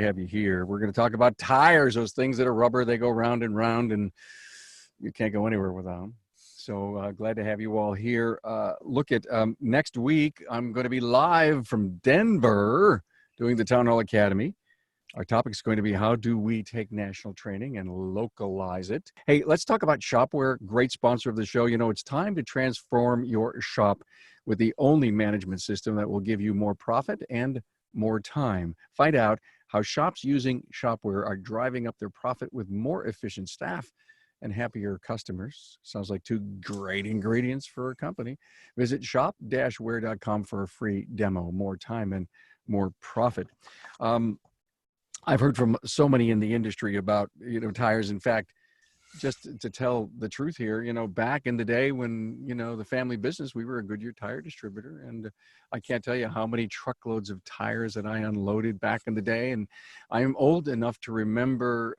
have you here. We're going to talk about tires, those things that are rubber, they go round and round, and you can't go anywhere without them. So glad to have you all here. Look at next week, I'm going to be live from Denver doing the Town Hall Academy. Our topic is going to be how do we take national training and localize it. Hey, let's talk about Shopware, great sponsor of the show. You know, it's time to transform your shop with the only management system that will give you more profit and more time. Find out how shops using Shopware are driving up their profit with more efficient staff and happier customers. Sounds like two great ingredients for a company. Visit shop-ware.com for a free demo. More time and more profit. I've heard from so many in the industry about, tires. In fact, just to tell the truth here, back in the day when, the family business, we were a Goodyear tire distributor. And I can't tell you how many truckloads of tires that I unloaded back in the day. And I'm old enough to remember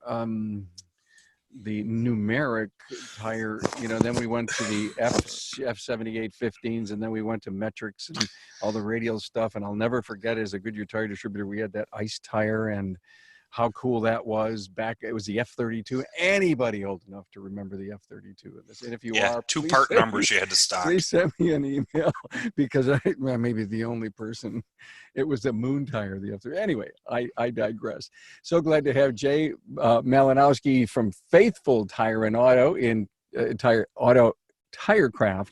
the numeric tire, then we went to the F78 15s, and then we went to metrics and all the radial stuff. And I'll never forget, as a Goodyear tire distributor, we had that ice tire, and how cool that was back. It was the F32. Anybody old enough to remember the F32? And if you are, two-part numbers you had to stock. Please send me an email, because I may be the only person. It was the moon tire, the F32. Anyway, I digress. So glad to have Jae Malinowski from Faithful Tire and Auto in Tirecraft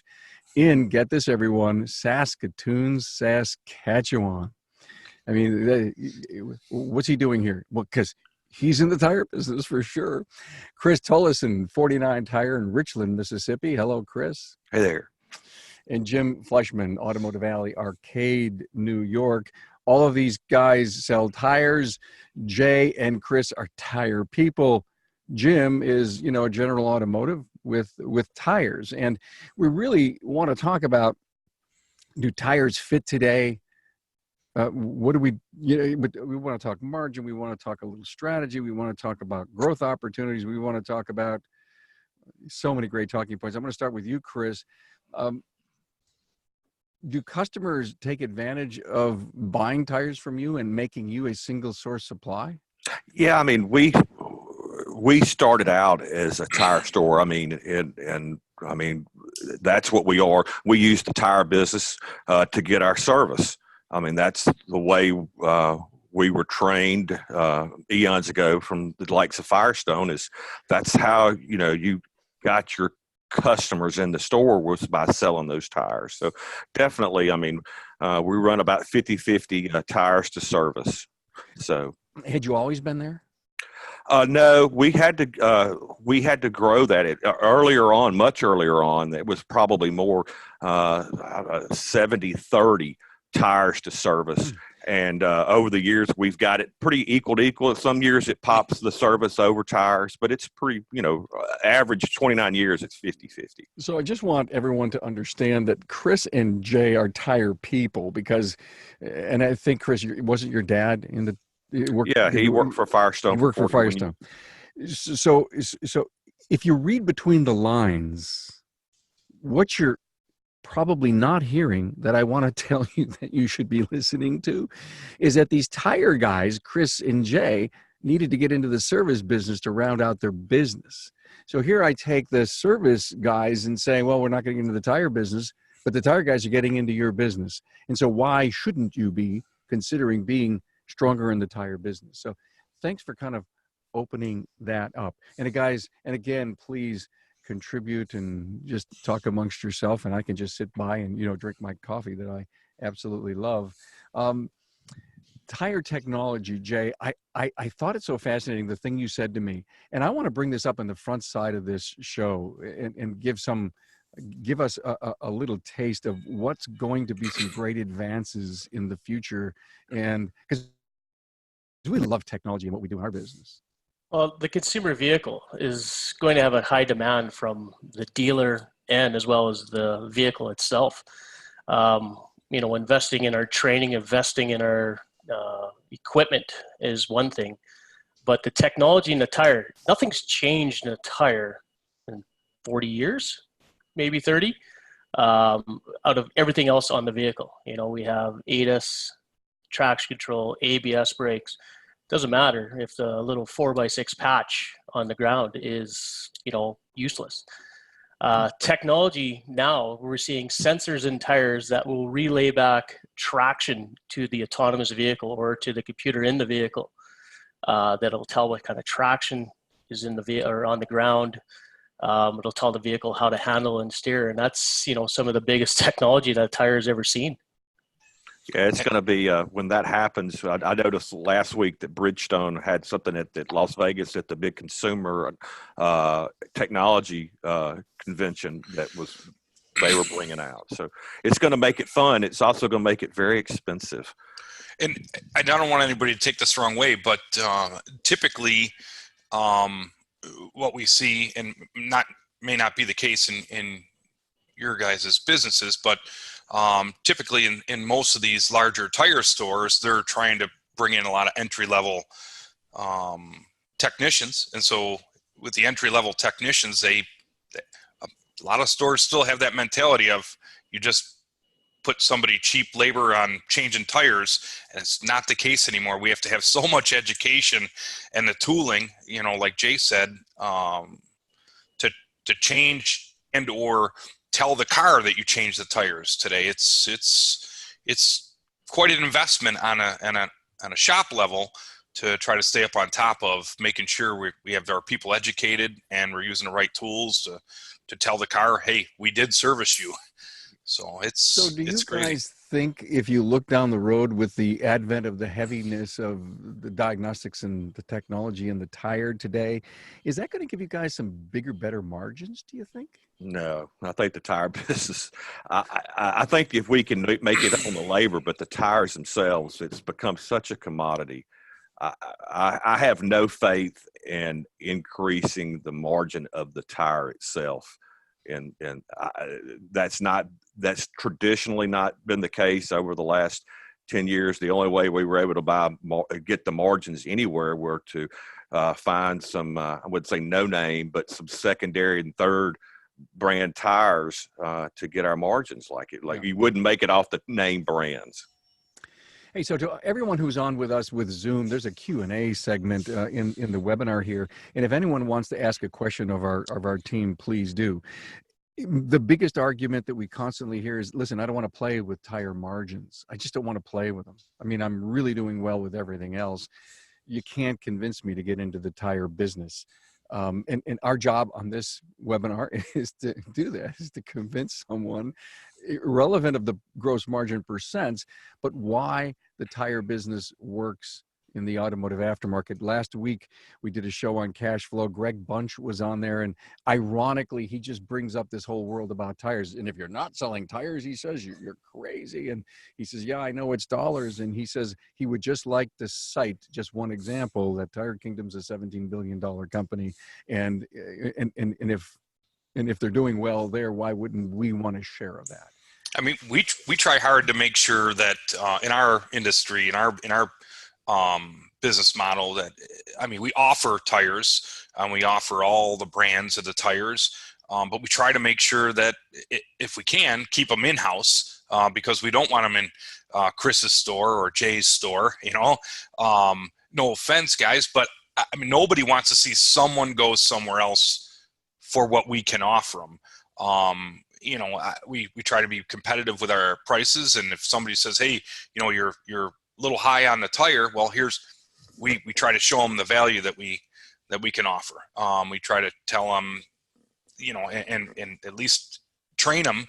in, get this everyone, Saskatoon, Saskatchewan. I mean, what's he doing here? Well, because he's in the tire business for sure. Chris Tolleson, 49 Tire in Richland, Mississippi. Hello, Chris. Hey there. And Jim Fleischman, Automotive Alley, Arcade, New York. All of these guys sell tires. Jay and Chris are tire people. Jim is, a General Automotive with tires. And we really want to talk about, do tires fit today? What do we want to talk margin. We want to talk a little strategy. We want to talk about growth opportunities. We want to talk about so many great talking points. I'm going to start with you, Chris. Do customers take advantage of buying tires from you and making you a single source supply? Yeah, I mean, we started out as a tire store. I mean, and I mean, that's what we are. We use the tire business to get our service. I mean, that's the way we were trained eons ago from the likes of Firestone. That's how you got your customers in the store, was by selling those tires. So definitely, I mean, we run about 50-50 tires to service. So had you always been there? No, we had to grow that earlier on, much earlier on. It was probably more 70-30 tires to service. And over the years, we've got it pretty equal to equal. Some years it pops the service over tires, but it's pretty, average 29 years, it's 50-50. So I just want everyone to understand that Chris and Jay are tire people, because, and I think, Chris, wasn't your dad in the, he worked for Firestone. He worked for Firestone. So if you read between the lines, what you're probably not hearing that I want to tell you that you should be listening to is that these tire guys, Chris and Jay, needed to get into the service business to round out their business. So here I take the service guys and say, well, we're not getting into the tire business, but the tire guys are getting into your business. And so why shouldn't you be considering being stronger in the tire business? So thanks for kind of opening that up. And guys, and again, please contribute and just talk amongst yourself, and I can just sit by and drink my coffee that I absolutely love. Tire technology, Jay, I thought it so fascinating, the thing you said to me, and I want to bring this up in the front side of this show and give us a little taste of what's going to be some great advances in the future, and because we love technology and what we do in our business. Well, the consumer vehicle is going to have a high demand from the dealer end as well as the vehicle itself. Investing in our training, investing in our equipment is one thing, but the technology in the tire, nothing's changed in a tire in 40 years, maybe 30, out of everything else on the vehicle. We have ADAS, traction control, ABS brakes. Doesn't matter if the little 4x6 patch on the ground is, useless. Technology now, we're seeing sensors in tires that will relay back traction to the autonomous vehicle or to the computer in the vehicle. That'll tell what kind of traction is in the vehicle or on the ground. It'll tell the vehicle how to handle and steer, and that's some of the biggest technology that a tire has ever seen. Yeah, it's going to be when that happens. I noticed last week that Bridgestone had something at Las Vegas at the big consumer technology convention they were bringing out. So it's going to make it fun. It's also going to make it very expensive. And I don't want anybody to take this the wrong way, but typically what we see, and may not be the case in your guys' businesses, but typically in most of these larger tire stores, they're trying to bring in a lot of entry-level technicians. And so with the entry-level technicians, a lot of stores still have that mentality of you just put somebody cheap labor on changing tires, and it's not the case anymore. We have to have so much education and the tooling, like Jay said, to change and or tell the car that you change the tires today. It's quite an investment on a shop level to try to stay up on top of making sure we have our people educated and we're using the right tools to tell the car, hey, we did service you. So do you crazy. guys think if you look down the road with the advent of the heaviness of the diagnostics and the technology in the tire today, is that going to give you guys some bigger, better margins, do you think? No, I think the tire business, I think if we can make it on the labor, but the tires themselves, it's become such a commodity. I have no faith in increasing the margin of the tire itself. And that's traditionally not been the case over the last 10 years. The only way we were able to get the margins anywhere were to find some, I wouldn't say no name, but some secondary and third brand tires to get our margins you wouldn't make it off the name brands. Hey, so to everyone who's on with us with Zoom, there's a Q&A segment in the webinar here. And if anyone wants to ask a question of our team, please do. The biggest argument that we constantly hear is, listen, I don't want to play with tire margins. I just don't want to play with them. I mean, I'm really doing well with everything else. You can't convince me to get into the tire business. And our job on this webinar is to do that, is to convince someone, irrelevant of the gross margin percents, but why the tire business works in the automotive aftermarket. Last week, we did a show on cash flow. Greg Bunch was on there, and ironically, he just brings up this whole world about tires. And if you're not selling tires, he says, you're crazy. And he says, yeah, I know it's dollars. And he says he would just like to cite just one example, that Tire Kingdom's a $17 billion company. And if they're doing well there, why wouldn't we want a share of that? I mean, we try hard to make sure that in our industry, in our business model, that we offer tires and we offer all the brands of the tires, but we try to make sure that if we can, keep them in-house because we don't want them in Chris's store or Jay's store. No offense, guys, but nobody wants to see someone go somewhere else for what we can offer them. We try to be competitive with our prices, and if somebody says, hey, you're a little high on the tire, well, we try to show them the value that we can offer. We try to tell them, and at least train them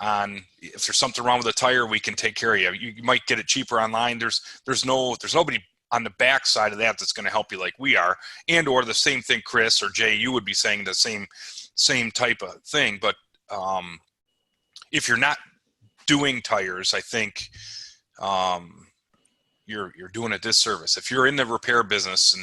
on, if there's something wrong with the tire, we can take care of you. You might get it cheaper online. There's nobody on the back side of that's going to help you like we are, and or the same thing, Chris or Jay, you would be saying the same type of thing. But if you're not doing tires, I think you're doing a disservice. If you're in the repair business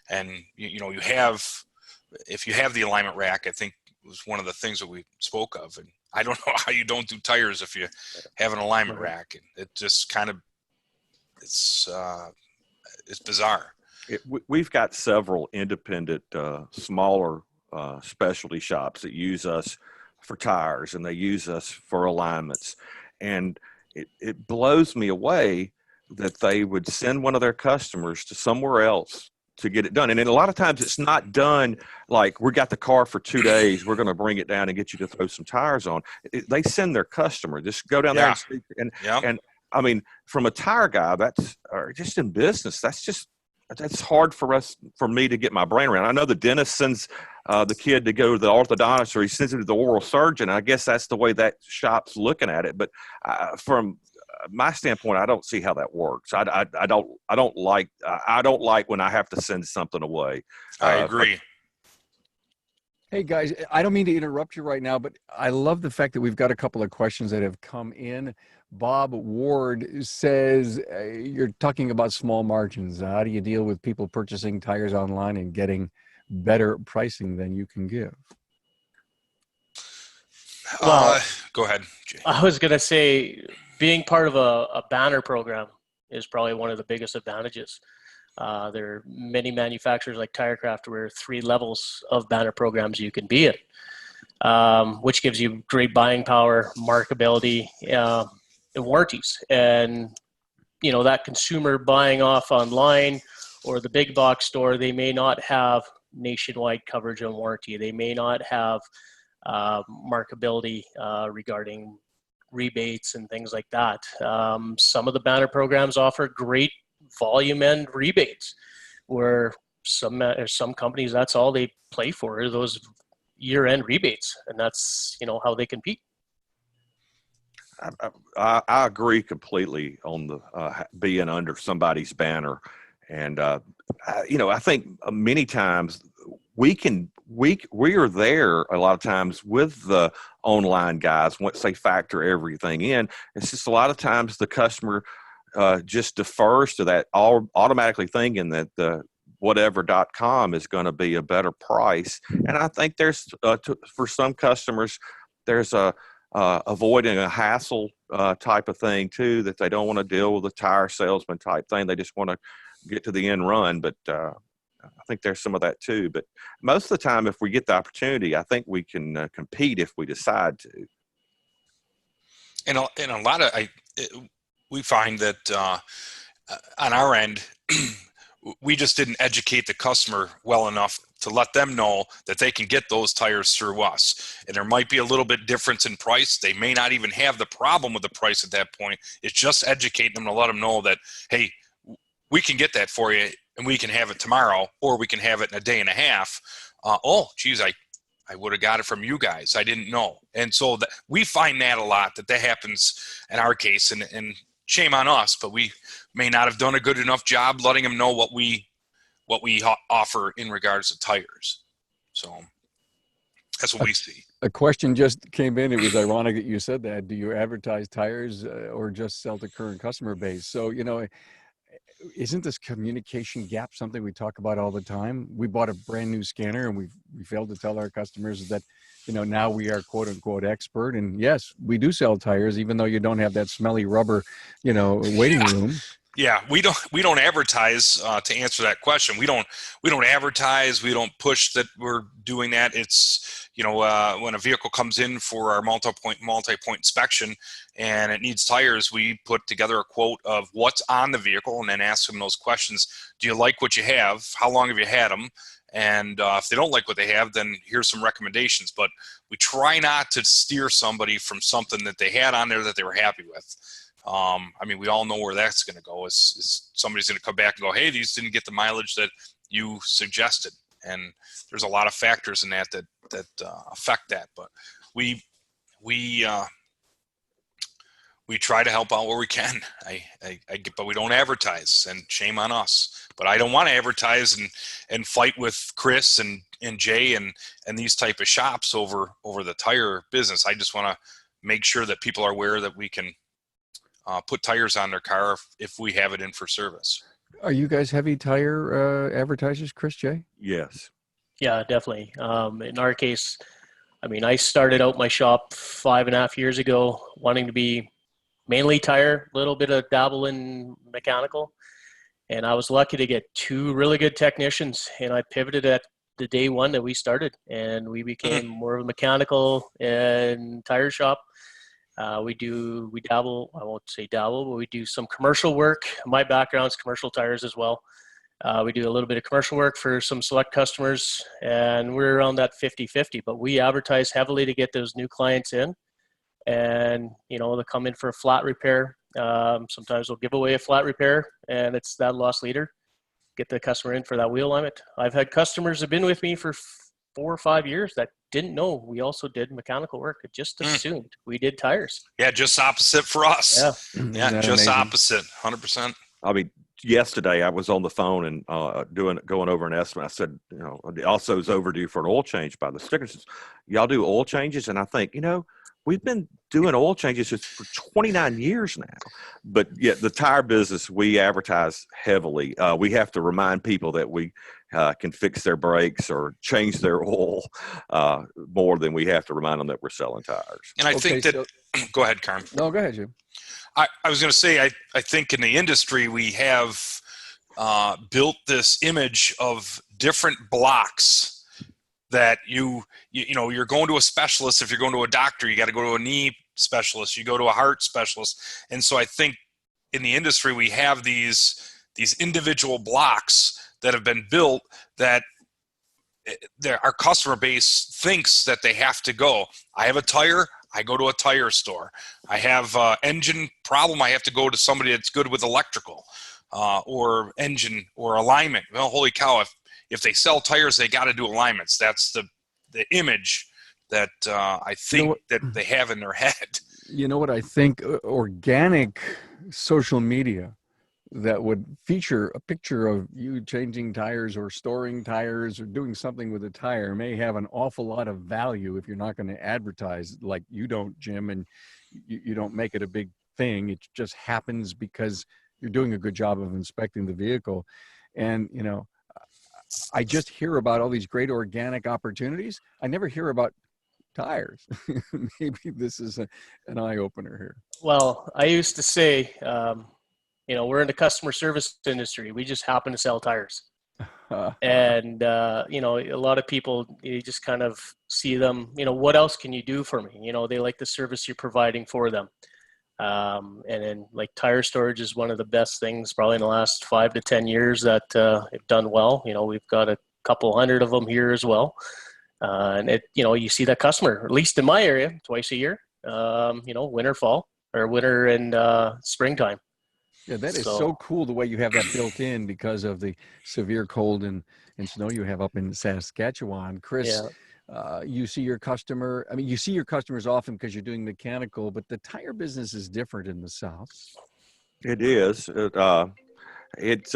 and if you have the alignment rack, I think was one of the things that we spoke of. And I don't know how you don't do tires if you have an alignment rack. It just kind of it's bizarre. We've got several independent, smaller specialty shops that use us for tires, and they use us for alignments. And it blows me away that they would send one of their customers to somewhere else to get it done. And then a lot of times it's not done like, we got the car for 2 days, we're going to bring it down and get you to throw some tires on. They send their customer, just go down there and speak. And I mean, from a tire guy, or just in business, that's hard for me to get my brain around. I know the dentist sends the kid to go to the orthodontist, or he sends him to the oral surgeon. I guess that's the way that shop's looking at it. But from my standpoint, I don't see how that works. I don't like when I have to send something away. I agree. Hey guys, I don't mean to interrupt you right now, but I love the fact that we've got a couple of questions that have come in. Bob Ward says, you're talking about small margins. How do you deal with people purchasing tires online and getting better pricing than you can give? Well, go ahead, Jay. I was going to say, being part of a banner program is probably one of the biggest advantages. There are many manufacturers like TireCraft where 3 levels of banner programs you can be in, which gives you great buying power, markability, and warranties. And, you know, that consumer buying off online or the big box store, they may not have nationwide coverage and warranty. They may not have markability regarding rebates and things like that. Some of the banner programs offer great volume end rebates, where some companies, that's all they play for, are those year-end rebates, and that's, you know, how they compete. I agree completely on the being under somebody's banner, and you know, I think many times we are there a lot of times with the online guys once they factor everything in. It's just a lot of times the customer just defers to that, all automatically thinking that the whatever.com is going to be a better price. And I think there's for some customers, there's avoiding a hassle type of thing too, that they don't want to deal with a tire salesman type thing. They just want to get to the end run. But I think there's some of that too. But most of the time, if we get the opportunity, I think we can compete if we decide to. And a lot of we find that on our end, we just didn't educate the customer well enough to let them know that they can get those tires through us. And there might be a little bit difference in price. They may not even have the problem with the price at that point. It's just educating them to let them know that, hey, we can get that for you and we can have it tomorrow, or we can have it in a day and a half. Oh, geez, I would have got it from you guys. I didn't know. And so we find that a lot, that happens in our case, and shame on us, but we may not have done a good enough job letting them know what we offer in regards to tires. So that's what we see. A question just came in. It was ironic that you said that. Do you advertise tires or just sell to current customer base? So, you know, isn't this communication gap something we talk about all the time? We bought a brand new scanner and we failed to tell our customers that, you know, now we are quote unquote expert. And yes, we do sell tires, even though you don't have that smelly rubber, you know, waiting room. Yeah, we don't advertise to answer that question. We don't advertise. We don't push that we're doing that. It's, you know, when a vehicle comes in for our multi-point inspection and it needs tires, we put together a quote of what's on the vehicle and then ask them those questions. Do you like what you have? How long have you had them? And if they don't like what they have, then here's some recommendations. But we try not to steer somebody from something that they had on there that they were happy with. I mean, we all know where that's going to go. Is somebody's going to come back and go, hey, these didn't get the mileage that you suggested. And there's a lot of factors in that affect that. But we try to help out where we can. But we don't advertise, and shame on us. But I don't want to advertise and fight with Chris and Jay and these type of shops over the tire business. I just want to make sure that people are aware that we can put tires on their car if we have it in for service. Are you guys heavy tire advertisers, Chris, Jay? Yes. Yeah, definitely. In our case, I mean, I started out my shop 5.5 years ago wanting to be mainly tire, a little bit of dabble in mechanical. And I was lucky to get 2 really good technicians, and I pivoted at the day one that we started, and we became more of a mechanical and tire shop. We dabble, I won't say dabble, but we do some commercial work. My background's commercial tires as well. We do a little bit of commercial work for some select customers, and we're around that 50-50, but we advertise heavily to get those new clients in. And, they'll come in for a flat repair. Sometimes we'll give away a flat repair, and it's that loss leader. Get the customer in for that wheel alignment. I've had customers that have been with me for 4 or 5 years that didn't know we also did mechanical work. It just assumed we did tires. Yeah, just opposite for us. Yeah, yeah, just amazing? Opposite, 100%. I mean, yesterday I was on the phone and going over an estimate. I said, also is overdue for an oil change by the stickers. Y'all do oil changes? And I think, we've been doing oil changes just for 29 years now. But yet the tire business, we advertise heavily. We have to remind people that we can fix their brakes or change their oil more than we have to remind them that we're selling tires. And I think that, go ahead, Carm. No, go ahead, Jim. I was going to say, I think in the industry, we have built this image of different blocks that you're going to a specialist. If you're going to a doctor, you got to go to a knee specialist, you go to a heart specialist. And so I think in the industry, we have these individual blocks that have been built that our customer base thinks that they have to go. I have a tire, I go to a tire store. I have an engine problem, I have to go to somebody that's good with electrical or engine or alignment. Well, holy cow, if they sell tires, they got to do alignments. That's the image that I think that they have in their head. You know what I think? Organic social media that would feature a picture of you changing tires or storing tires or doing something with a tire may have an awful lot of value if you're not going to advertise like you don't, Jim, and you don't make it a big thing. It just happens because you're doing a good job of inspecting the vehicle. And, I just hear about all these great organic opportunities. I never hear about tires. Maybe this is an eye-opener here. Well, I used to say, we're in the customer service industry. We just happen to sell tires. And, a lot of people, you just kind of see them, what else can you do for me? They like the service you're providing for them. And then like tire storage is one of the best things probably in the last 5 to 10 years that have done well. We've got a couple hundred of them here as well. And you see that customer, at least in my area, twice a year, winter, fall, or winter and springtime. Yeah, that is so cool the way you have that built in because of the severe cold and snow you have up in Saskatchewan. Chris, you see your customer, you see your customers often because you're doing mechanical, but the tire business is different in the South. It is. It is.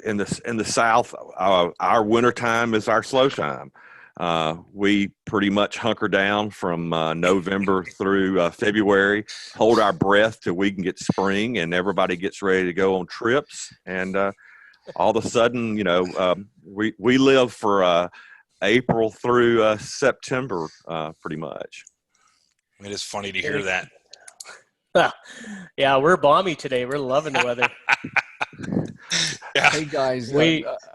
In the South, our winter time is our slow time. We pretty much hunker down from November through February, hold our breath till we can get spring, and everybody gets ready to go on trips. And all of a sudden, we live for April through September, pretty much. It is funny to hear that. Yeah, we're balmy today. We're loving the weather. Yeah. Hey guys,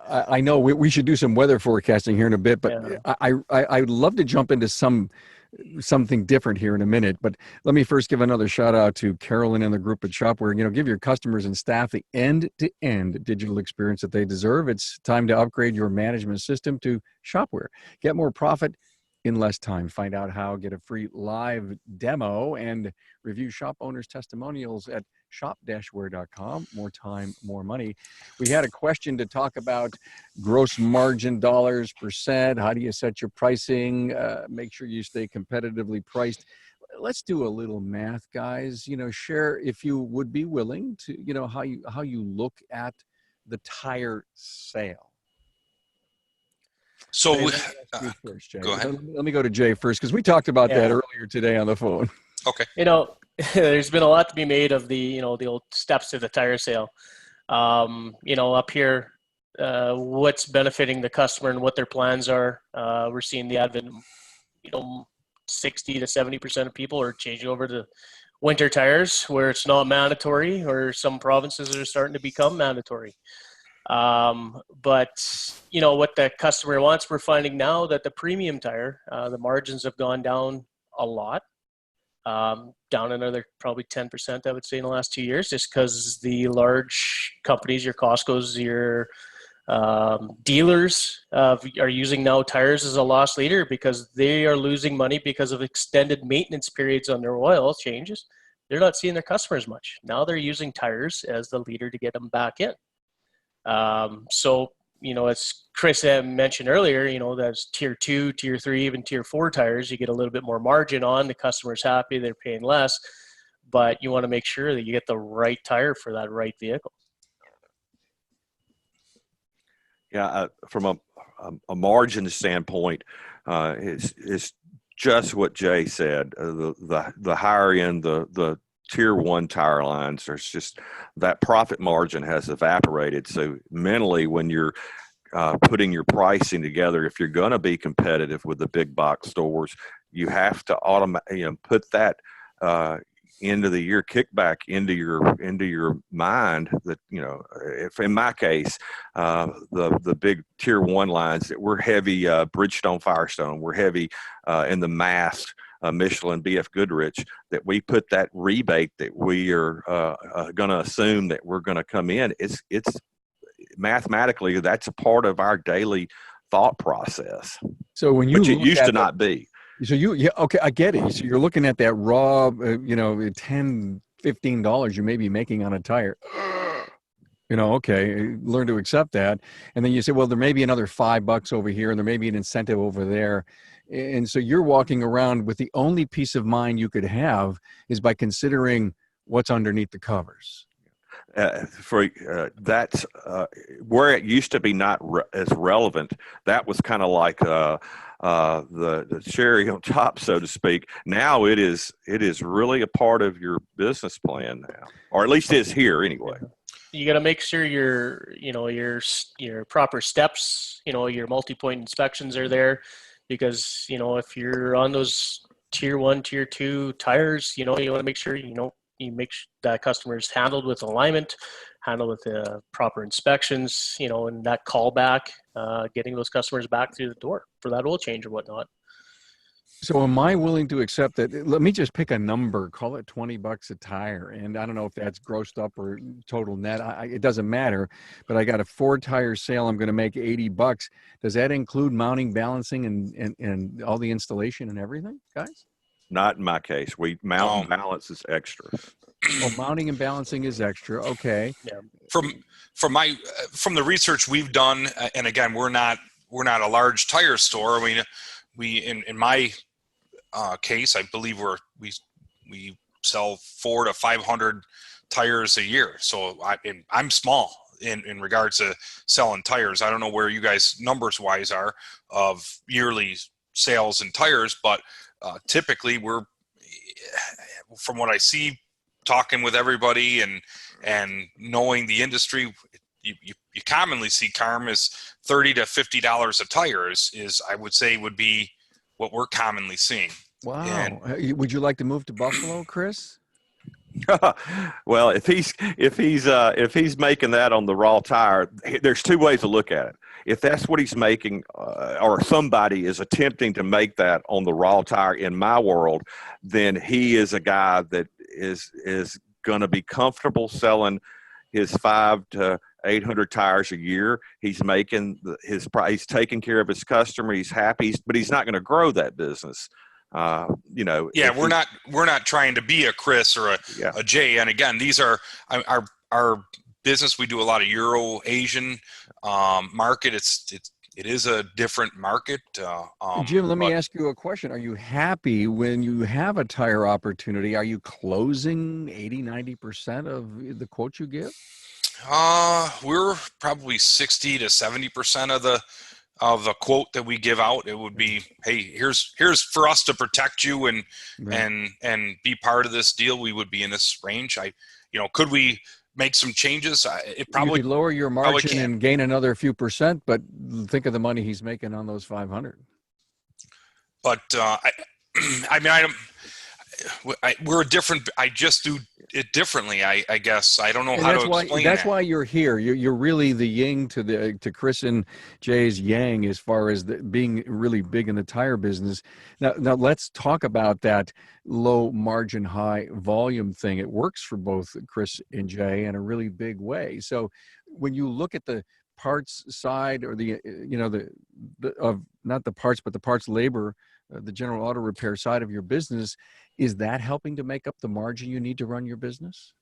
I know we should do some weather forecasting here in a bit, but I would love to jump into something different here in a minute. But let me first give another shout out to Carolyn and the group at Shopware. Give your customers and staff the end-to-end digital experience that they deserve. It's time to upgrade your management system to Shopware. Get more profit in less time. Find out how, get a free live demo, and review shop owners' testimonials at shop-ware.com. More time, more money. We had a question to talk about gross margin dollars %. How do you set your pricing? Make sure you stay competitively priced. Let's do a little math, guys. Share, if you would be willing to, how you look at the tire sale. So first, Jay. Go ahead. Let me go to Jay first, because we talked about that earlier today on the phone. Okay. There's been a lot to be made of the old steps to the tire sale. Up here, what's benefiting the customer and what their plans are. We're seeing the advent, 60 to 70% of people are changing over to winter tires where it's not mandatory, or some provinces are starting to become mandatory. But what the customer wants, we're finding now that the premium tire, the margins have gone down a lot, down another probably 10%, I would say, in the last 2 years, just because the large companies, your Costco's, your dealers are using now tires as a loss leader because they are losing money because of extended maintenance periods on their oil changes. They're not seeing their customers much. Now they're using tires as the leader to get them back in. So, as Chris mentioned earlier, that's tier 2, tier 3, even tier 4 tires, you get a little bit more margin on. The customer's happy, they're paying less, but you want to make sure that you get the right tire for that right vehicle. Yeah, from a margin standpoint, it's just what Jay said. The higher end, the tier 1 tire lines, there's just that profit margin has evaporated. So mentally, when you're putting your pricing together, if you're going to be competitive with the big box stores, you have to put that end of the year kickback into your mind that, if in my case, the big tier 1 lines that we're heavy, Bridgestone, Firestone, we're heavy in the mast, Michelin, BF Goodrich, that we put that rebate that we are going to assume that we're going to come in. It's mathematically, that's a part of our daily thought process. So when you, which it used to not be. So okay, I get it. So you're looking at that raw, $10, $15 you may be making on a tire. Okay, learn to accept that. And then you say, well, there may be another $5 over here, and there may be an incentive over there. And so you're walking around with the only peace of mind you could have is by considering what's underneath the covers. That's where it used to be not as relevant. That was kind of like the cherry on top, so to speak. Now it is really a part of your business plan now, or at least it's here anyway. You got to make sure your proper steps, your multi-point inspections are there, because if you're on those tier 1, tier 2 tires, you want to make sure you make sure that customer is handled with alignment, handled with the proper inspections, and that callback, getting those customers back through the door for that oil change or whatnot. So am I willing to accept that? Let me just pick a number, call it $20 a tire. And I don't know if that's grossed up or total net. It doesn't matter, but I got a 4 tire sale. I'm going to make $80. Does that include mounting, balancing, and all the installation and everything, guys? Not in my case. We mount and balance is extra. Oh, mounting and balancing is extra. Okay. Yeah. From the research we've done, and again, we're not a large tire store. I mean, we in my case, I believe we sell 400 to 500 tires a year. So I'm small in regards to selling tires. I don't know where you guys numbers wise are of yearly sales and tires, but typically we're, from what I see, talking with everybody and knowing the industry, you commonly see Carm is $30 to $50 a tire is I would say would be what we're commonly seeing. Wow. And would you like to move to Buffalo, Chris? Well, if he's making that on the raw tire, there's 2 ways to look at it. If that's what he's making, or somebody is attempting to make that on the raw tire in my world, then he is a guy that is going to be comfortable selling his 500 to 800 tires a year. He's making he's taking care of his customer. He's happy, but he's not going to grow that business. Yeah, we're not trying to be a Chris or a Jay. And again, these are our business. We do a lot of Euro Asian market. It is a different market. Jim, let me ask you a question. Are you happy when you have a tire opportunity? Are you closing 80, 90% of the quotes you give? We're probably 60 to 70% of the quote that we give out. It would be, hey, here's for us to protect you and be part of this deal. We would be in this range. Could we make some changes? It probably you could lower your margin and gain another few percent, but think of the money he's making on those 500. But we're different. I just do it differently. I guess I don't know And how that's to why explain that's that. why you're here. You're really the yin to Chris and Jay's yang as far as being really big in the tire business. Now let's talk about that low margin, high volume thing. It works for both Chris and Jay in a really big way. So when you look at the parts side, or the of not the parts but the parts labor, the general auto repair side of your business, is that helping to make up the margin you need to run your business?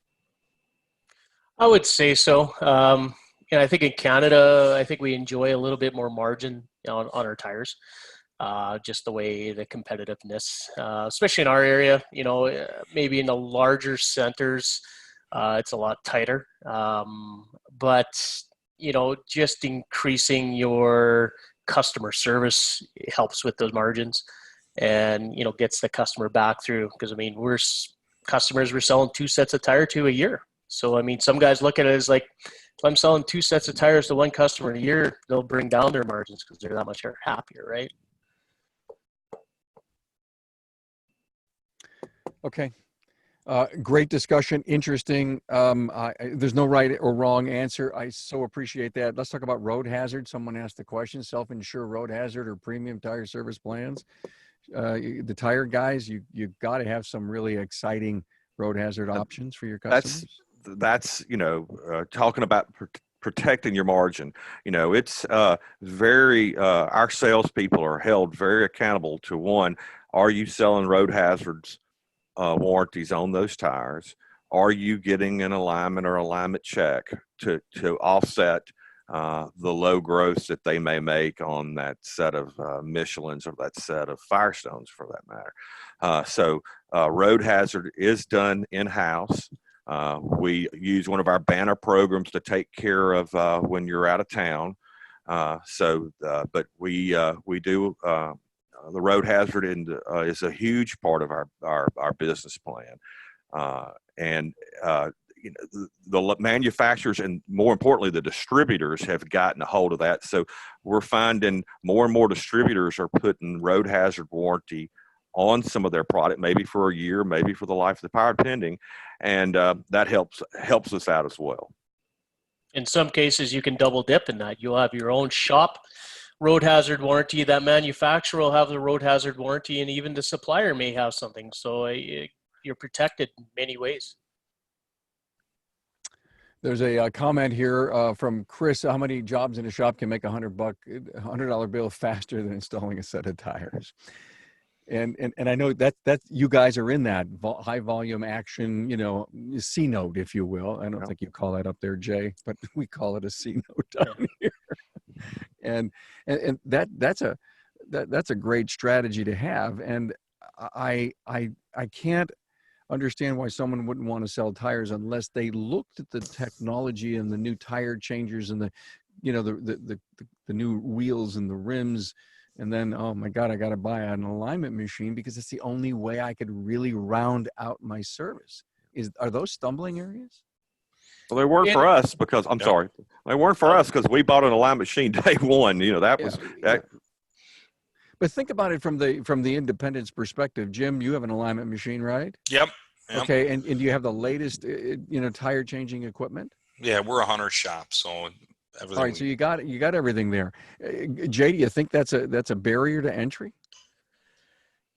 I would say so. And I think in Canada, I think we enjoy a little bit more margin on our tires. Just the way the competitiveness, especially in our area, maybe in the larger centers, it's a lot tighter. But just increasing your customer service helps with those margins, and gets the customer back through. Because I mean, we're selling 2 sets of tire to a year. So I mean, some guys look at it as like, if I'm selling 2 sets of tires to one customer in a year, they'll bring down their margins because they're that much happier, right? Okay. Great discussion. Interesting. There's no right or wrong answer. I so appreciate that. Let's talk about road hazard. Someone asked the question: self-insure road hazard or premium tire service plans. The tire guys, you got to have some really exciting road hazard options for your customers. That's talking about protecting your margin. It's very our salespeople are held very accountable to one. Are you selling road hazards warranties on those tires? Are you getting an alignment or alignment check to offset the low gross that they may make on that set of Michelins or that set of Firestones, for that matter? So road hazard is done in-house. We use one of our banner programs to take care of when you're out of town. But we do the road hazard is a huge part of our business plan. The manufacturers, and more importantly, the distributors, have gotten a hold of that. So we're finding more and more distributors are putting road hazard warranty on some of their product, maybe for a year, maybe for the life of the tire, depending, and that helps us out as well. In some cases, you can double dip in that. You'll have your own shop road hazard warranty. That manufacturer will have the road hazard warranty, and even the supplier may have something. So you're protected in many ways. There's a comment here from Chris: how many jobs in a shop can make $100 bill faster than installing a set of tires? And I know that you guys are in that high volume action, C note, if you will. I don't think you call that up there, Jay, but we call it a C note down here. And that's a great strategy to have. And I can't understand why someone wouldn't want to sell tires unless they looked at the technology and the new tire changers and the new wheels and the rims. And then, oh my God, I got to buy an alignment machine because it's the only way I could really round out my service. Are those stumbling areas? Well, they weren't for us because sorry, they weren't for us because we bought an alignment machine day one. That. But think about it from the independent's perspective. Jim, you have an alignment machine, right? Yep. Okay, and do you have the latest, tire changing equipment? Yeah, we're a Hunter shop, so everything. All right, so you got everything there. Jay, do you think that's a barrier to entry?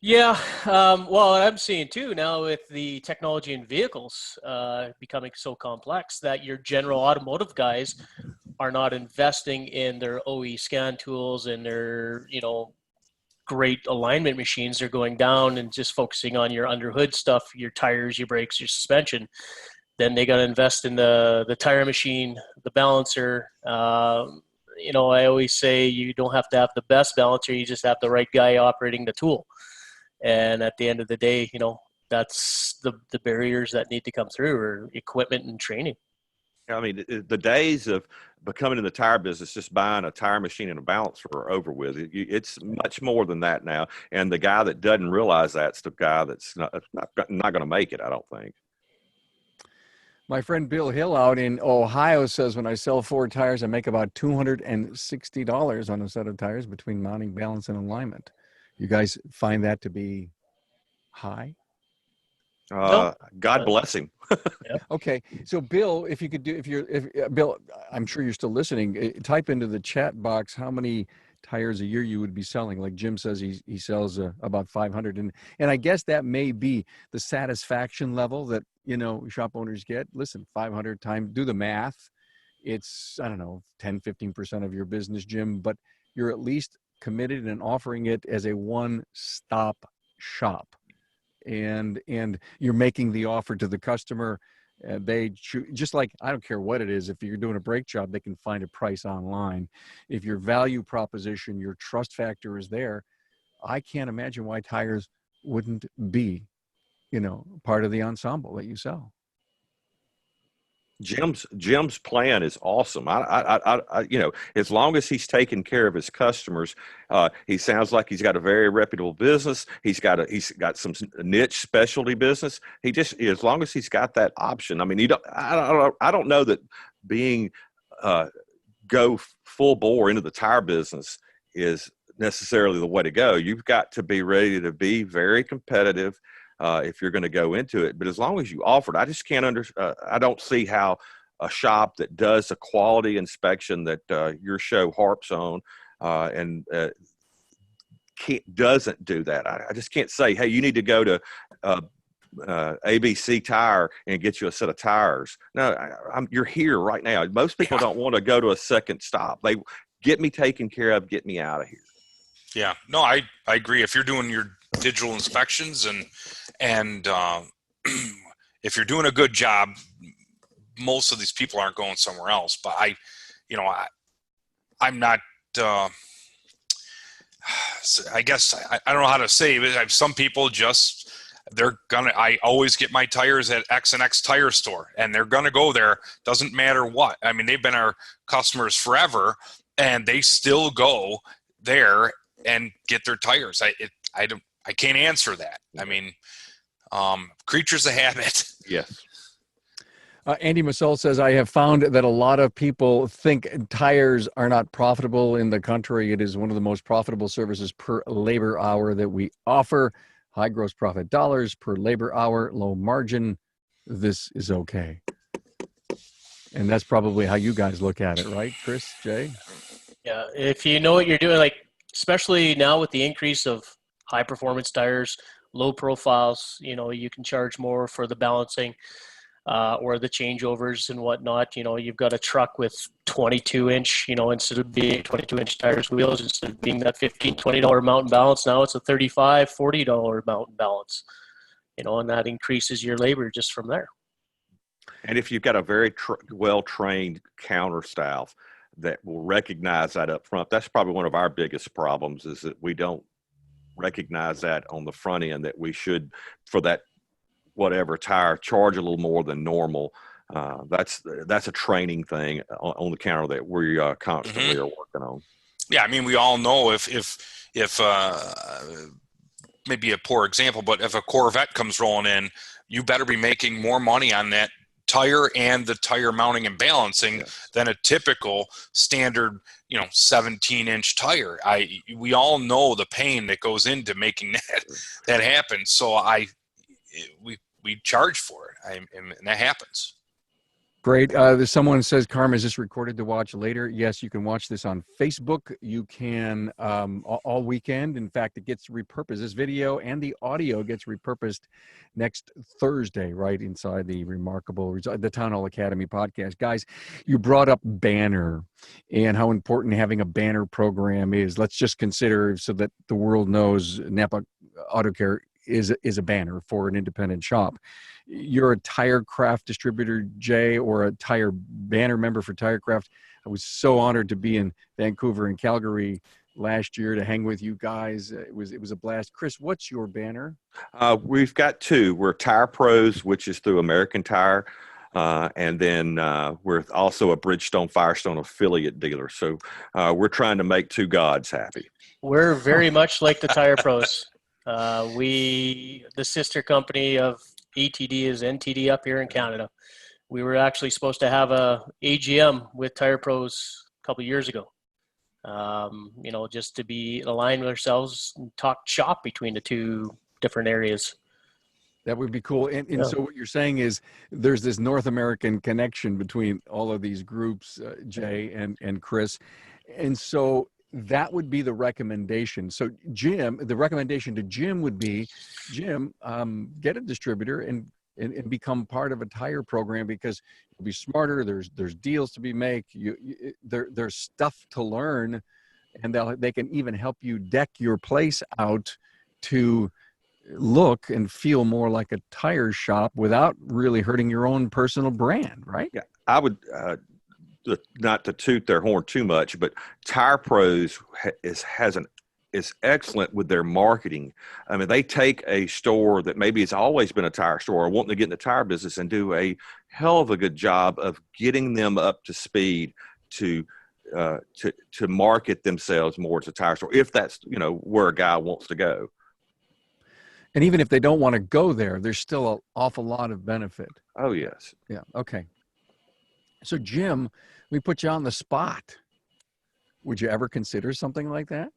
Yeah, well, I'm seeing too now with the technology in vehicles becoming so complex that your general automotive guys are not investing in their OE scan tools and their great alignment machines. They're going down and just focusing on your underhood stuff, your tires, your brakes, your suspension. Then they got to invest in the tire machine, the balancer. I always say you don't have to have the best balancer, you just have the right guy operating the tool. And at the end of the day, that's the barriers that need to come through, or equipment and training. I mean, the days of becoming in the tire business, just buying a tire machine and a balancer, are over with. It's much more than that now. And the guy that doesn't realize that's the guy that's not going to make it, I don't think. My friend Bill Hill out in Ohio says, when I sell Ford tires, I make about $260 on a set of tires between mounting, balance, and alignment. You guys find that to be high? God bless him. Okay, so Bill, if you could do, if Bill, I'm sure you're still listening. Type into the chat box how many tires a year you would be selling. Like Jim says, he sells about 500, and I guess that may be the satisfaction level that shop owners get. Listen, 500 times, do the math. It's, I don't know, 10-15% of your business, Jim, but you're at least committed and offering it as a one-stop shop. And you're making the offer to the customer. They just like, I don't care what it is. If you're doing a brake job, they can find a price online. If your value proposition, your trust factor is there, I can't imagine why tires wouldn't be, part of the ensemble that you sell. Jim's plan is awesome. As long as he's taking care of his customers, he sounds like he's got a very reputable business. He's got some niche specialty business. As long as he's got that option. I mean, I don't know that being go full bore into the tire business is necessarily the way to go. You've got to be ready to be very competitive. If you're going to go into it, but as long as you offer it, I just can't I don't see how a shop that does a quality inspection that your show harps on and doesn't do that. I just can't say, hey, you need to go to ABC Tire and get you a set of tires. No, you're here right now. Most people don't want to go to a second stop. They get me taken care of, get me out of here. Yeah, no, I agree. If you're doing your digital inspections and if you're doing a good job, most of these people aren't going somewhere else. But I'm not. I guess I don't know how to say it. Some people just I always get my tires at X and X tire store, and they're gonna go there. Doesn't matter what. I mean, they've been our customers forever, and they still go there and get their tires. I can't answer that. I mean, creatures of habit. Yes. Andy Masol says, I have found that a lot of people think tires are not profitable. In the country, it is one of the most profitable services per labor hour that we offer. High gross profit dollars per labor hour, low margin. This is okay. And that's probably how you guys look at it, right, Chris, Jay? Yeah, if you know what you're doing, like especially now with the increase of high performance tires, low profiles, you can charge more for the balancing or the changeovers and whatnot. You've got a truck with 22-inch, instead of being 22-inch tires, wheels, instead of being that $15, $20 mountain balance, now it's a $35, $40 mountain balance, and that increases your labor just from there. And if you've got a very well-trained counter staff that will recognize that up front, that's probably one of our biggest problems, is that we don't recognize that on the front end, that we should, for that whatever tire, charge a little more than normal. That's a training thing on the counter that we constantly are working on. Yeah, I mean, we all know if maybe a poor example, but if a Corvette comes rolling in, you better be making more money on that tire and the tire mounting and balancing than a typical standard 17-inch tire. We all know the pain that goes into making that happen. So we charge for it, and that happens. Great. Someone says, Carm, is this recorded to watch later? Yes, you can watch this on Facebook. You can all weekend. In fact, it gets repurposed. This video and the audio gets repurposed next Thursday, right inside the the Town Hall Academy podcast. Guys, you brought up banner and how important having a banner program is. Let's just consider, so that the world knows, Napa Auto Care is a banner for an independent shop. You're a TireCraft distributor, Jay, or a tire banner member for TireCraft. I was so honored to be in Vancouver and Calgary last year to hang with you guys. It was a blast. Chris, what's your banner? We've got two. We're Tire Pros, which is through American Tire. And then we're also a Bridgestone Firestone affiliate dealer. So we're trying to make two gods happy. We're very much like the Tire Pros. The sister company of ETD is NTD up here in Canada. We were actually supposed to have a AGM with Tire Pros a couple of years ago. Just to be aligned with ourselves and talk shop between the two different areas. That would be cool. And so what you're saying is there's this North American connection between all of these groups, Jay and Chris. And so that would be the recommendation. So Jim, the recommendation to Jim would be, Jim, get a distributor and become part of a tire program, because you'll be smarter. There's deals to be made. There's stuff to learn, and they can even help you deck your place out to look and feel more like a tire shop without really hurting your own personal brand, right? Yeah, I would not to toot their horn too much, but Tire Pros is excellent with their marketing. I mean, they take a store that maybe it's always been a tire store or wanting to get in the tire business and do a hell of a good job of getting them up to speed to market themselves more as a tire store, if that's, where a guy wants to go. And even if they don't want to go there, there's still an awful lot of benefit. Oh, yes. Yeah. Okay. So, Jim, we put you on the spot. Would you ever consider something like that?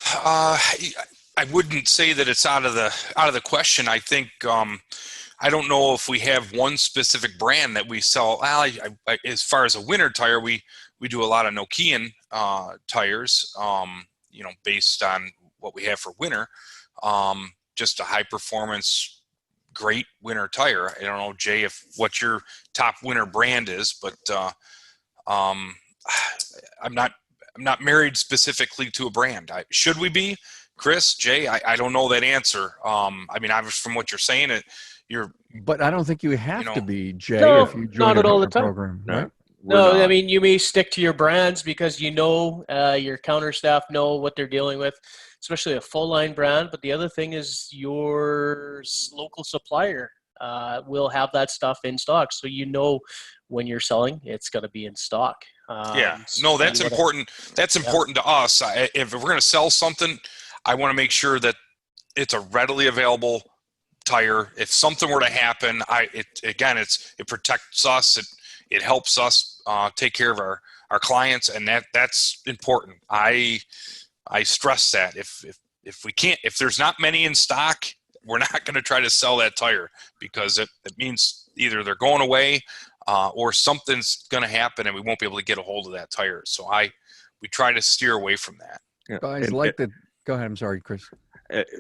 I wouldn't say that it's out of the question. I think I don't know if we have one specific brand that we sell. As far as a winter tire, we do a lot of Nokian tires, based on what we have for winter. Just a high performance, great winter tire. I don't know, Jay, what your top winter brand is, but I'm not married specifically to a brand. Should we be, Chris, Jay? I don't know that answer. From what you're saying, But I don't think you have to be, Jay, No, if you join not at all a the time. program, right? No, I mean, you may stick to your brands because your counter staff know what they're dealing with, especially a full line brand. But the other thing is your local supplier will have that stuff in stock. So when you're selling, it's going to be in stock. That's important. That's important to us. If we're going to sell something, I want to make sure that it's a readily available tire. If something were to happen, it protects us. It helps us take care of our clients, and that's important. I stress that if we can't, if there's not many in stock, we're not going to try to sell that tire, because it means either they're going away or something's going to happen and we won't be able to get a hold of that tire. So we try to steer away from that. Yeah. Guys, go ahead. I'm sorry, Chris.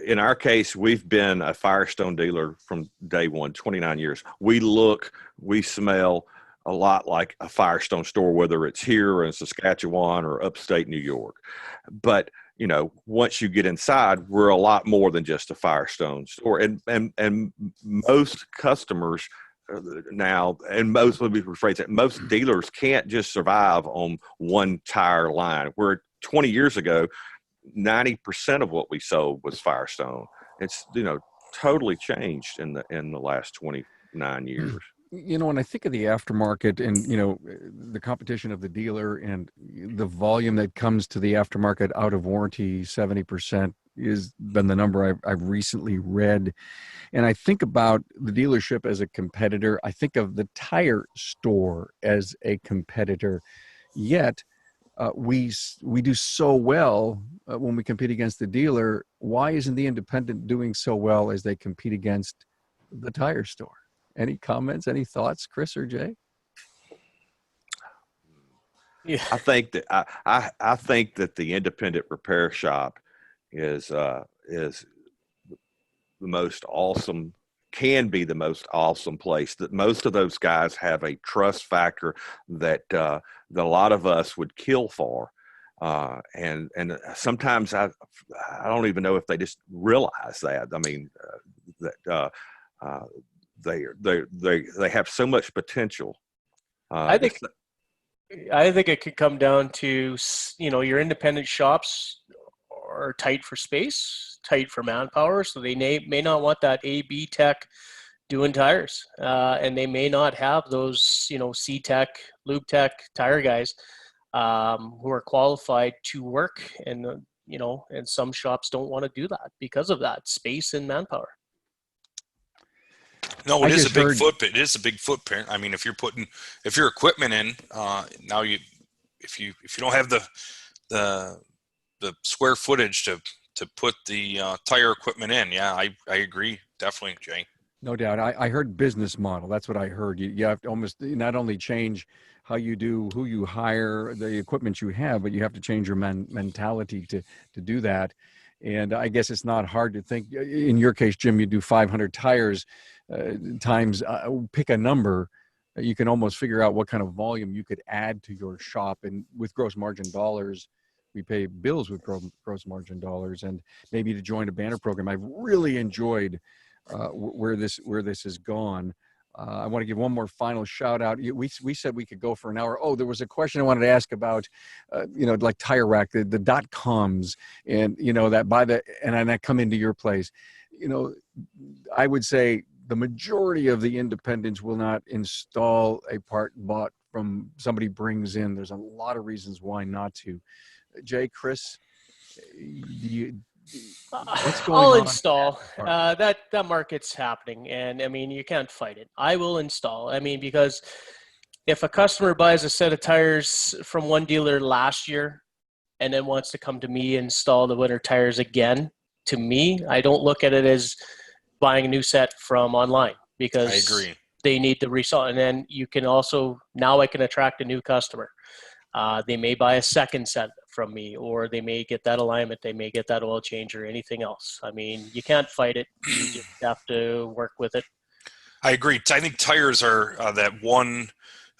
In our case, we've been a Firestone dealer from day one, 29 years. We smell a lot like a Firestone store, whether it's here in Saskatchewan or upstate New York. But, once you get inside, we're a lot more than just a Firestone store. And most customers now, and most dealers can't just survive on one tire line. Where 20 years ago, 90% of what we sold was Firestone. It's, totally changed in the last 29 years. When I think of the aftermarket and, the competition of the dealer and the volume that comes to the aftermarket out of warranty, 70% has been the number I've recently read. And I think about the dealership as a competitor. I think of the tire store as a competitor. Yet we do so well when we compete against the dealer. Why isn't the independent doing so well as they compete against the tire store? Any comments, any thoughts, Chris or Jay? Yeah, I think that I think that the independent repair shop is the most awesome, can be the most awesome place. That most of those guys have a trust factor that a lot of us would kill for, and sometimes I don't even know if they just realize that. I mean, they have so much potential. I think it could come down to, your independent shops are tight for space, tight for manpower, so they may not want that A/B tech doing tires, and they may not have those, C tech, lube tech, tire guys who are qualified to work, and and some shops don't want to do that because of that space and manpower. No, it is a big footprint. It is a big footprint. I mean, if you're equipment in, now if you don't have the square footage to to put the tire equipment in. Yeah, I agree. Definitely, Jay. No doubt. I heard business model. That's what I heard. You have to almost not only change how you do, who you hire, the equipment you have, but you have to change your mentality to do that. And I guess it's not hard to think. In your case, Jim, you do 500 tires times, pick a number. You can almost figure out what kind of volume you could add to your shop. And with gross margin dollars, we pay bills with gross margin dollars. And maybe to join a banner program, I've really enjoyed where this has gone. I want to give one more final shout out. We said we could go for an hour. Oh, there was a question I wanted to ask about, like Tire Rack, the .coms, and that come into your place. I would say the majority of the independents will not install a part bought from somebody brings in. There's a lot of reasons why not to. Jay, Chris, what's going I'll on? install. That market's happening, and I mean, you can't fight it. I will install. I mean, because if a customer buys a set of tires from one dealer last year and then wants to come to me and install the winter tires again, to me, I don't look at it as buying a new set from online, because I agree. they need the resell. And then you can also, now I can attract a new customer. They may buy a second set from me, or they may get that alignment, they may get that oil change or anything else. I mean, you can't fight it. You just have to work with it. I agree. I think tires are that one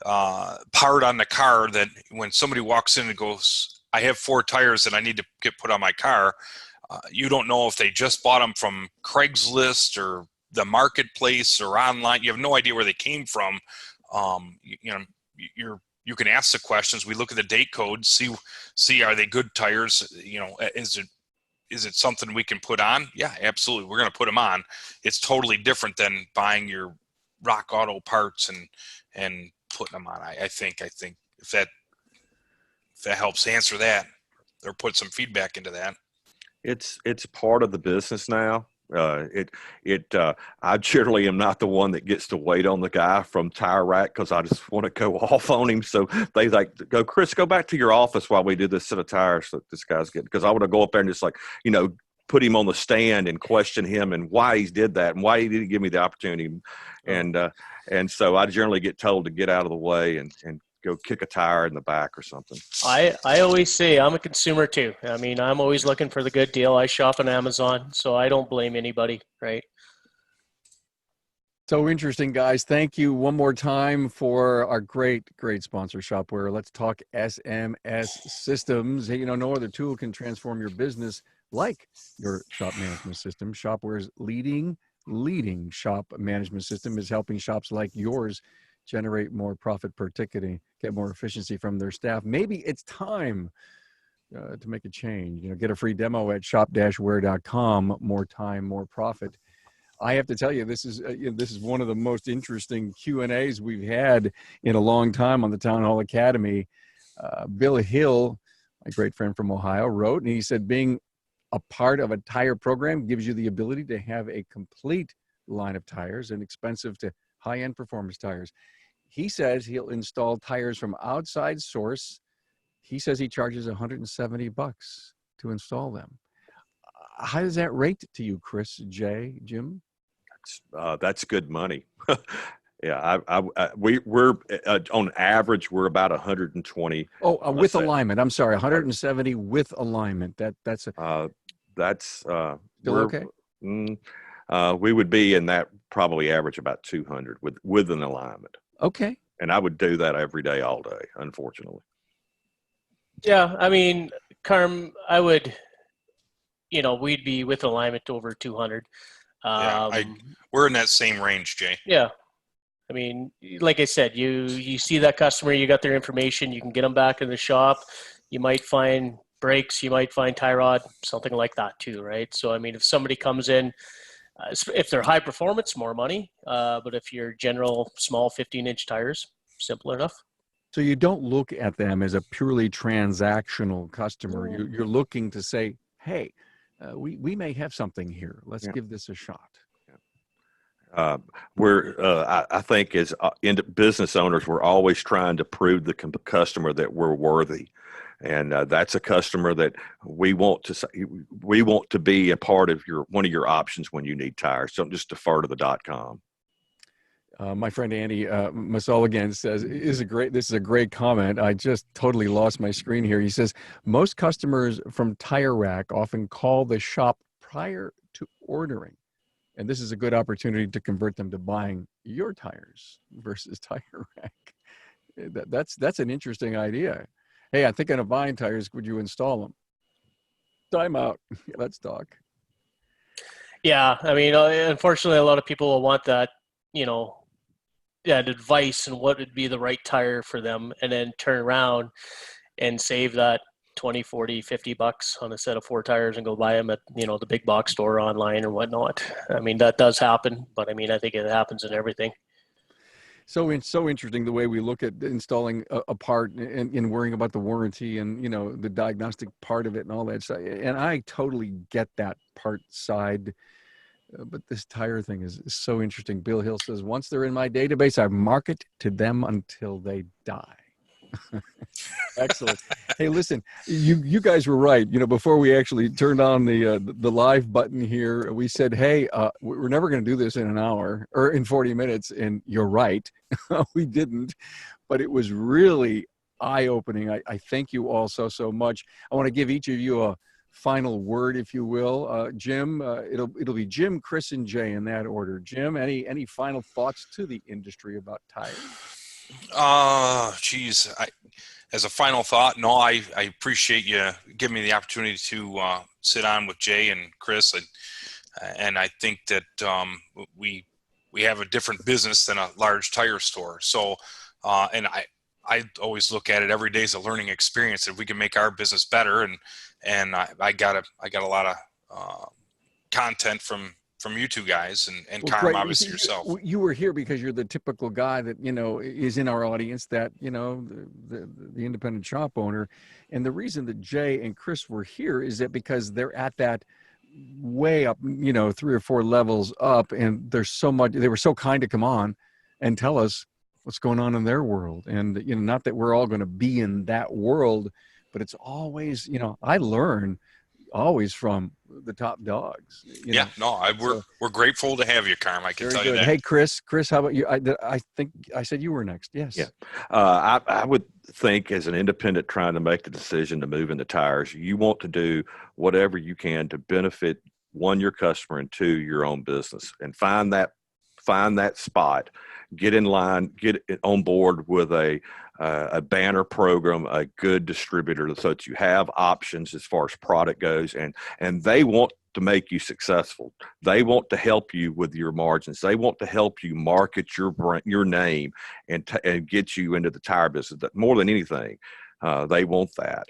part on the car that when somebody walks in and goes, I have 4 tires that I need to get put on my car, you don't know if they just bought them from Craigslist or the marketplace or online. You have no idea where they came from. You can ask the questions. We look at the date code, see are they good tires? Is it something we can put on? Yeah, absolutely. We're going to put them on. It's totally different than buying your Rock Auto parts and putting them on. I think if that helps answer that or put some feedback into that. It's part of the business now. I generally am not the one that gets to wait on the guy from Tire Rack, because I just want to go off on him. So they go, Chris, go back to your office while we do this set of tires that this guy's getting. Because I want to go up there and just put him on the stand and question him and why he did that and why he didn't give me the opportunity. And so I generally get told to get out of the way and go kick a tire in the back or something. I always say I'm a consumer too. I mean, I'm always looking for the good deal. I shop on Amazon, so I don't blame anybody, right? So interesting, guys. Thank you one more time for our great sponsor, Shopware. Let's talk SMS systems. Hey, no other tool can transform your business like your shop management system. Shopware's leading shop management system is helping shops like yours generate more profit per ticketing, get more efficiency from their staff. Maybe it's time to make a change. Get a free demo at shop-ware.com. More time, more profit. I have to tell you, this is one of the most interesting Q&As we've had in a long time on the Town Hall Academy. Bill Hill, my great friend from Ohio, wrote, and he said, being a part of a tire program gives you the ability to have a complete line of tires, and expensive to high-end performance tires. He says he'll install tires from outside source. He says he charges $170 to install them. How does that rate to you, Chris, Jay, Jim? That's good money. Yeah, we're on average we're about 120. Oh, with alignment. I'm sorry, 170 with alignment. That's still okay. We would be in that probably average about 200 with an alignment. Okay. And I would do that every day, all day, unfortunately. Yeah, I mean, Carm, I would, we'd be with alignment over 200. We're in that same range, Jay. Yeah. I mean, like I said, you see that customer, you got their information, you can get them back in the shop. You might find brakes, you might find tie rod, something like that too, right? So, I mean, if somebody comes in, if they're high performance, more money. But if you're general small 15-inch tires, simple enough. So you don't look at them as a purely transactional customer. You're looking to say, hey, we may have something here. Let's give this a shot. I think as business owners, we're always trying to prove the customer that we're worthy. And that's a customer that we want to be a part of one of your options when you need tires. Don't just defer to the .com. My friend Andy Masol again says, this is a great comment. I just totally lost my screen here. He says, most customers from Tire Rack often call the shop prior to ordering. And this is a good opportunity to convert them to buying your tires versus Tire Rack. That's an interesting idea. Hey, I'm thinking of buying tires. Would you install them? Time out. Let's talk. Yeah, I mean, unfortunately, a lot of people will want that, that advice and what would be the right tire for them, and then turn around and save that 20, 40, 50 bucks on a set of 4 tires and go buy them at, the big box store online or whatnot. I mean, that does happen, but I mean, I think it happens in everything. So it's so interesting the way we look at installing a part and worrying about the warranty and, the diagnostic part of it and all that stuff. And I totally get that part side. But this tire thing is so interesting. Bill Hill says, once they're in my database, I market to them until they die. Excellent. Hey, listen, you guys were right. Before we actually turned on the live button here, we said, hey, we're never going to do this in an hour or in 40 minutes. And you're right. We didn't. But it was really eye-opening. I thank you all so much. I want to give each of you a final word, if you will. Jim, it'll be Jim, Chris, and Jay in that order. Jim, any final thoughts to the industry about tires? Geez, as a final thought, no, I appreciate you giving me the opportunity to sit on with Jay and Chris, and I think that we have a different business than a large tire store. So, and I always look at it every day as a learning experience. If we can make our business better, and I got a lot of content from you two guys and Well, Carm, great. obviously yourself. You were here because you're the typical guy that, is in our audience that, the independent shop owner. And the reason that Jay and Chris were here is that because they're at that way up, 3 or 4 levels up, and there's so much, they were so kind to come on and tell us what's going on in their world. And, not that we're all going to be in that world, but it's always, I learn always from the top dogs. We're grateful to have you, Carm. I can tell you that. Hey, Chris, how about you? I think I said you were next. Yes. Yeah. I would think as an independent trying to make the decision to move into tires, you want to do whatever you can to benefit, 1, your customer, and 2, your own business, and find that spot, get in line, get on board with a banner program, a good distributor, so that you have options as far as product goes, and they want to make you successful. They want to help you with your margins. They want to help you market your name and get you into the tire business. That more than anything, they want that.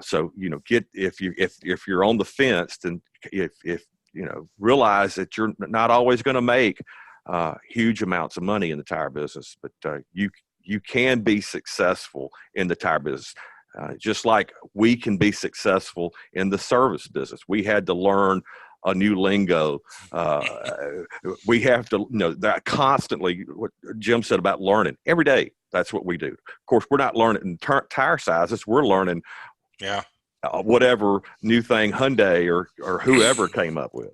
So if you're on the fence, then if realize that you're not always going to make huge amounts of money in the tire business, but you can be successful in the tire business. Just like we can be successful in the service business. We had to learn a new lingo. We have to that constantly, what Jim said about learning every day. That's what we do. Of course, we're not learning in tire sizes. We're learning whatever new thing Hyundai or whoever came up with.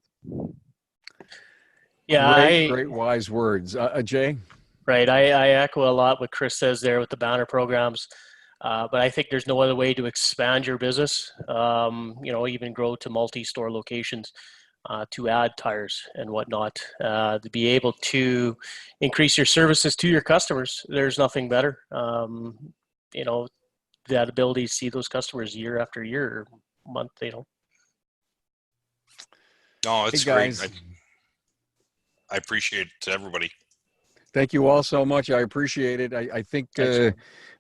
Yeah, great wise words. Jay? Right. I echo a lot what Chris says there with the banner programs. But I think there's no other way to expand your business, even grow to multi-store locations, to add tires and whatnot, to be able to increase your services to your customers. There's nothing better. That ability to see those customers year after year, month, No, it's guys. great. I appreciate it to everybody. Thank you all so much. I appreciate it. I think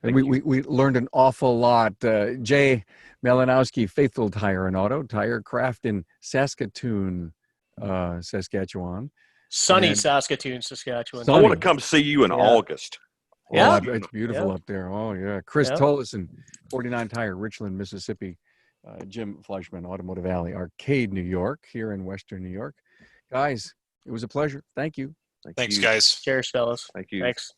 we learned an awful lot. Jae Malinowski, Faithful Tire and Auto, Tire Craft in Saskatoon, Saskatchewan. Sunny Saskatoon, Saskatchewan. I want to come see you in August. Yeah, it's beautiful up there. Oh, yeah. Chris Tolleson, 49 Tire, Richland, Mississippi. Jim Fleischman, Automotive Alley, Arcade, New York, here in Western New York. Guys, it was a pleasure. Thank you. Thanks, guys. Cheers, fellas. Thank you. Thanks.